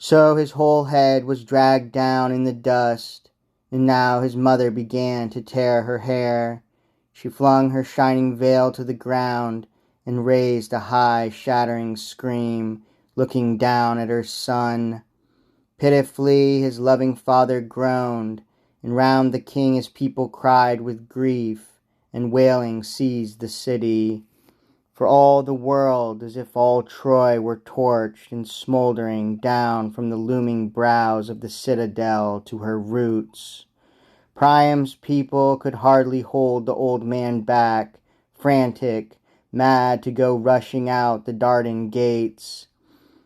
So his whole head was dragged down in the dust, and now his mother began to tear her hair. She flung her shining veil to the ground and raised a high, shattering scream, looking down at her son. Pitifully his loving father groaned, and round the king his people cried with grief, and wailing seized the city. For all the world, as if all Troy were torched and smouldering down from the looming brows of the citadel to her roots. Priam's people could hardly hold the old man back, frantic, mad to go rushing out the Dardan gates.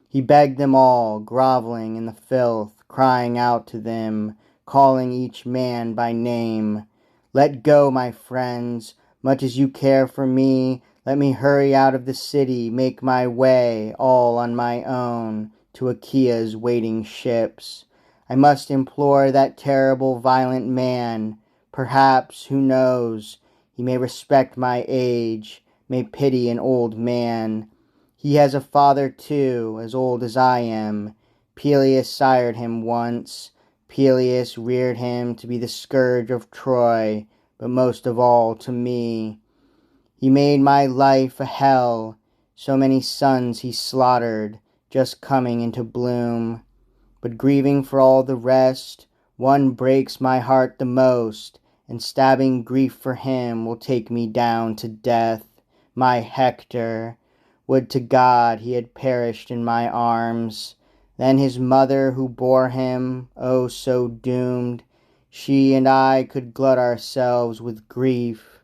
He begged them all, groveling in the filth, crying out to them, calling each man by name. Let go, my friends, much as you care for me. Let me hurry out of the city, make my way, all on my own, to Achaea's waiting ships. I must implore that terrible, violent man. Perhaps, who knows, he may respect my age, may pity an old man. He has a father too, as old as I am. Peleus sired him once. Peleus reared him to be the scourge of Troy, but most of all to me. He made my life a hell. So many sons he slaughtered, just coming into bloom. But grieving for all the rest, one breaks my heart the most, and stabbing grief for him will take me down to death. My Hector! Would to God he had perished in my arms. Then his mother who bore him, oh so doomed, she and I could glut ourselves with grief.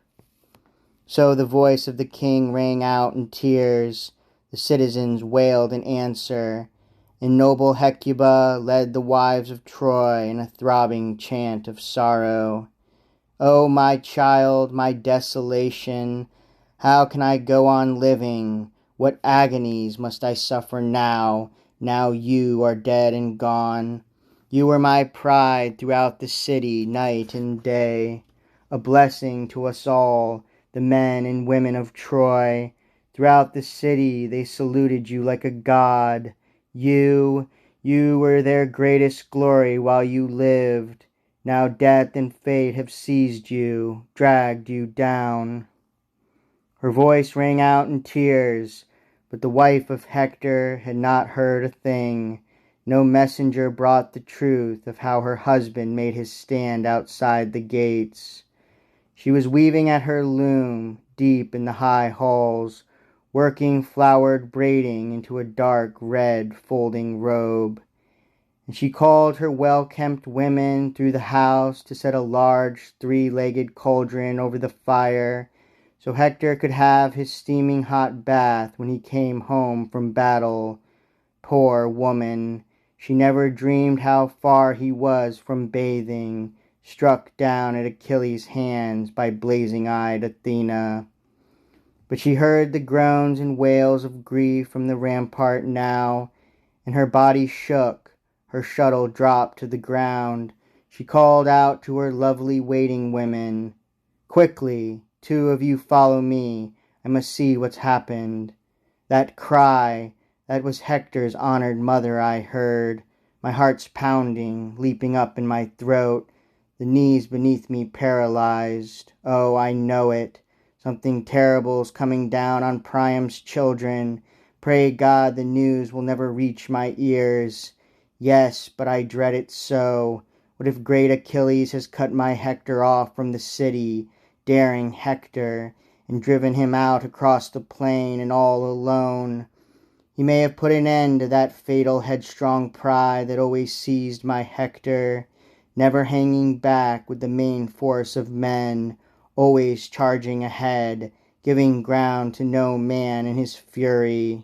So the voice of the king rang out in tears. The citizens wailed in answer, and noble Hecuba led the wives of Troy in a throbbing chant of sorrow. Oh, my child, my desolation, how can I go on living? What agonies must I suffer now you are dead and gone? You were my pride throughout the city, night and day, a blessing to us all, the men and women of Troy. Throughout the city they saluted you like a god. You were their greatest glory while you lived. Now death and fate have seized you, dragged you down. Her voice rang out in tears, but the wife of Hector had not heard a thing. No messenger brought the truth of how her husband made his stand outside the gates. She was weaving at her loom, deep in the high halls, working flowered braiding into a dark red folding robe. And she called her well-kempt women through the house to set a large three-legged cauldron over the fire, so Hector could have his steaming hot bath when he came home from battle. Poor woman, she never dreamed how far he was from bathing, struck down at Achilles' hands by blazing-eyed Athena. But she heard the groans and wails of grief from the rampart now, and her body shook, her shuttle dropped to the ground. She called out to her lovely waiting women, "Quickly, 2 of you follow me. I must see what's happened." That cry, that was Hector's honored mother I heard. My heart's pounding, leaping up in my throat, the knees beneath me paralyzed. Oh, I know it. Something terrible's coming down on Priam's children. Pray God the news will never reach my ears. Yes, but I dread it so. What if great Achilles has cut my Hector off from the city, daring Hector, and driven him out across the plain and all alone? He may have put an end to that fatal headstrong pride that always seized my Hector, never hanging back with the main force of men, always charging ahead, giving ground to no man in his fury.